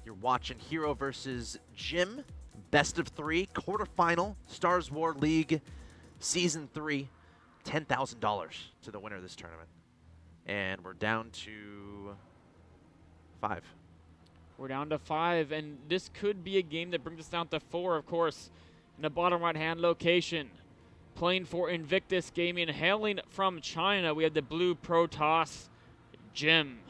You're watching Hero versus Jim, best of 3, quarterfinal, Stars War League, Season 3, $10,000 to the winner of this tournament. And we're down to 5. We're down to 5, and this could be a game that brings us down to 4, of course, in the bottom right-hand location. Playing for Invictus Gaming, hailing from China, we have the blue Protoss, Jim.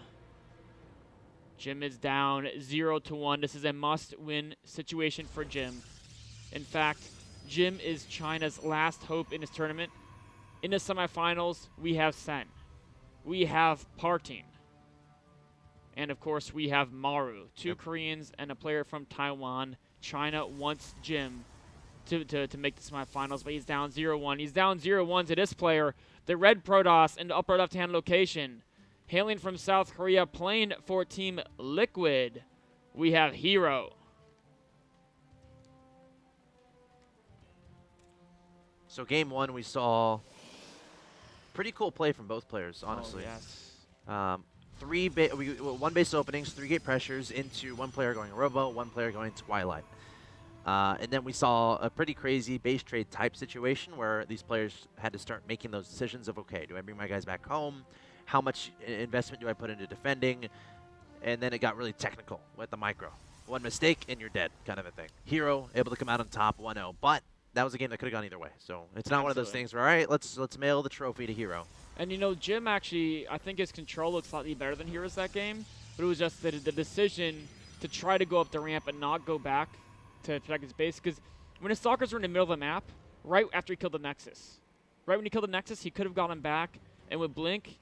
Jim is down 0-1. This is a must-win situation for Jim. In fact, Jim is China's last hope in this tournament. In the semifinals, we have Sen. We have Parting. And, of course, we have Maru. 2 Koreans and a player from Taiwan. China wants Jim to make the semifinals, but he's down 0-1. He's down 0-1 to this player, the red Protoss in the upper left-hand location. Hailing from South Korea, playing for Team Liquid, we have Hero. So game 1, we saw pretty cool play from both players, honestly. Oh, yes. 1 base openings, 3 gate pressures into 1 player going Robo, 1 player going Twilight. And then we saw a pretty crazy base trade type situation where these players had to start making those decisions of, okay, do I bring my guys back home? How much investment do I put into defending? And then it got really technical with the micro. 1 mistake and you're dead, kind of a thing. Hero able to come out on top 1-0, but that was a game that could have gone either way. So it's not one of those things where, all right, let's mail the trophy to Hero. And, you know, Jim actually, I think his control looked slightly better than Hero's that game, but it was just the decision to try to go up the ramp and not go back to protect his base, because when his Stalkers were in the middle of the map, right after he killed the Nexus, right when he killed the Nexus, he could have gotten back, and with Blink,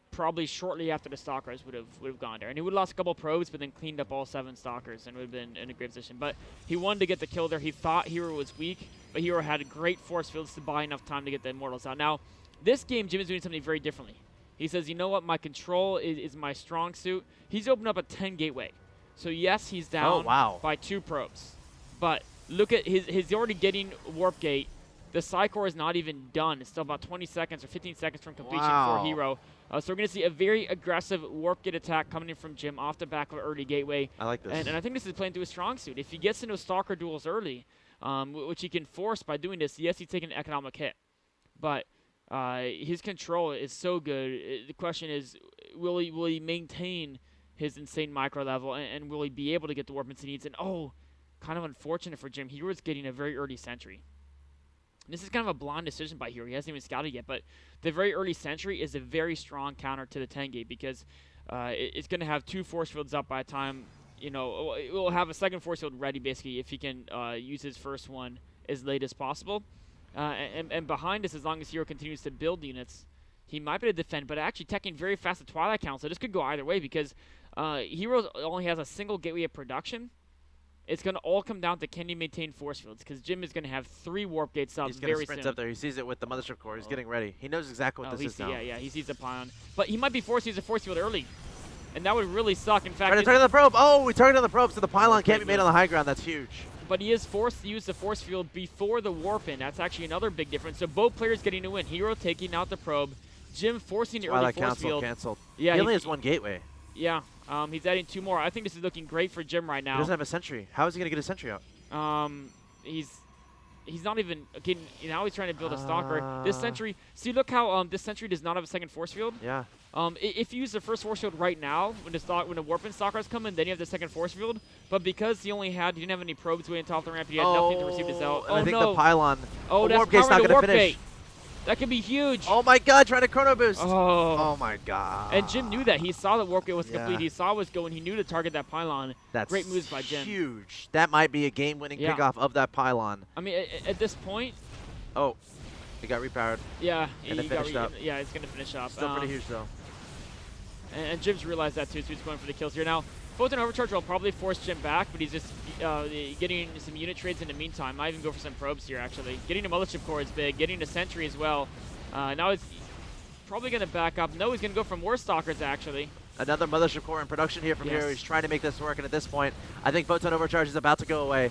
probably shortly after the Stalkers would have gone there. And he would have lost a couple probes, but then cleaned up all 7 Stalkers and would have been in a great position. But he wanted to get the kill there. He thought Hero was weak, but Hero had great force fields to buy enough time to get the Immortals out. Now, this game, Jim is doing something very differently. He says, you know what, my control is my strong suit. He's opened up a 10 gateway. So yes, he's down by 2 probes. But look at he's already getting Warp Gate. The Psycore is not even done. It's still about 20 seconds or 15 seconds from completion for Hero. So we're going to see a very aggressive Warp Gate attack coming in from Jim off the back of an early gateway. I like this. And I think this is playing to his strong suit. If he gets into Stalker duels early, which he can force by doing this, yes, he's taking an economic hit. But his control is so good. The question is, will he maintain his insane micro level, and will he be able to get the warp he needs? And kind of unfortunate for Jim, Hero's getting a very early sentry. This is kind of a blind decision by Hero. He hasn't even scouted yet, but the very early sentry is a very strong counter to the 10 gate, because it's going to have 2 force fields up by the time, it will have a second force field ready, basically, if he can use his first one as late as possible. And behind this, as long as Hero continues to build units, he might be able to defend, but actually teching very fast at Twilight Count, so this could go either way, because Hero only has a single gateway of production. It's going to all come down to can he maintain force fields, because Jim is going to have 3 warp gates up very soon. He's going to sprint up there. He sees it with the Mothership Core. He's getting ready. He knows exactly what this is now. Yeah, he sees the pylon. But he might be forced to use a force field early, and that would really suck. In fact, trying to target the probe. Oh, we targeted the probe, so the pylon can't be made on the high ground. That's huge. But he is forced to use the force field before the warp in. That's actually another big difference. So both players getting a win. Hero taking out the probe. Jim forcing the early force field. Canceled. Yeah, he only has 1 gateway. Yeah, he's adding 2 more. I think this is looking great for Jim right now. He doesn't have a sentry. How is he going to get a sentry out? He's not even getting. Now he's trying to build a Stalker. This sentry. See, look how this sentry does not have a second force field. Yeah. If you use the first force field right now, when the warp-in Stalkers come in, then you have the second force field. But because he didn't have any probes waiting off the ramp, he had nothing to receive this out. I think the pylon. Oh, the that's warp gate's not going to finish. Gate. That could be huge. Oh my God, trying to chrono boost. Oh my God. And Jim knew that. He saw that warp gate was complete. He saw it was going. He knew to target that pylon. That's great moves by Jim. Huge. That might be a game-winning kickoff of that pylon. I mean, at this point. Oh, he got repowered. Yeah, and it finished up. Yeah, it's gonna finish up. Still pretty huge though. And Jim's realized that too, so he's going for the kills here now. Photon Overcharge will probably force Jim back, but he's just getting some unit trades in the meantime. Might even go for some probes here, actually. Getting a Mothership Core is big. Getting a Sentry as well. Now he's probably going to back up. No, he's going to go for more Stalkers, actually. Another Mothership Core in production here from Hero. He's trying to make this work, and at this point, I think Photon Overcharge is about to go away.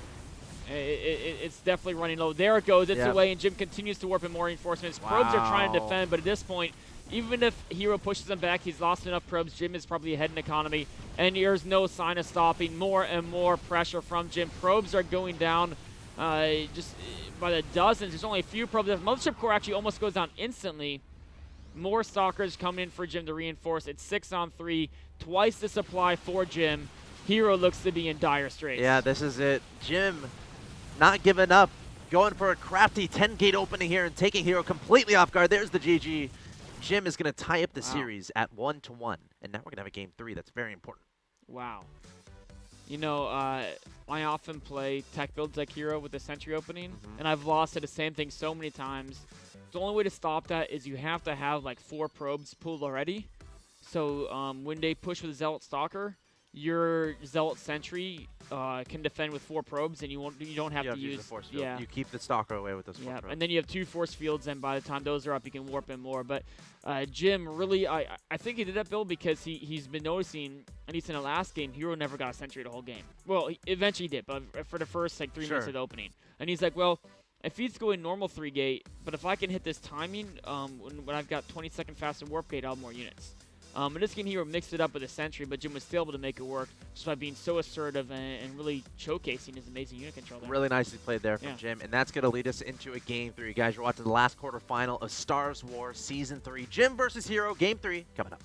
It's definitely running low. There it goes. It's away, and Jim continues to warp in more reinforcements. Probes are trying to defend, but at this point, even if Hero pushes him back, he's lost enough probes. Jim is probably ahead in economy, and there's no sign of stopping. More and more pressure from Jim. Probes are going down just by the dozens. There's only a few probes. The Mothership Core actually almost goes down instantly. More Stalkers coming in for Jim to reinforce. It's 6-on-3, twice the supply for Jim. Hero looks to be in dire straits. Yeah, this is it. Jim not giving up, going for a crafty 10-gate opening here and taking Hero completely off guard. There's the GG. Jim is going to tie up the series at 1-1, and now we're going to have a game 3. That's very important. Wow. You know, I often play tech builds like Hero with the Sentry opening, and I've lost to the same thing so many times. The only way to stop that is you have to have like 4 probes pulled already. So when they push with Zealot Stalker, your Zealot Sentry can defend with 4 probes, and you don't have to use the force field. You keep the Stalker away with those 4 probes. And then you have 2 force fields, and by the time those are up, you can warp in more. But Jim really, I think he did that build because he's been noticing, at least in the last game, Hero never got a Sentry the whole game. Well, he eventually did, but for the first like 3 minutes of the opening, and he's like, well, if he's going normal 3-gate, but if I can hit this timing, when I've got 20-second faster warp gate, I'll have more units. In this game, Hero mixed it up with a Sentry, but Jim was still able to make it work just by being so assertive and really showcasing his amazing unit control there. Really nicely played there from Jim, and that's going to lead us into a game 3. Guys, you're watching the last quarterfinal of StarWars Season 3. Jim versus Hero, game 3 coming up.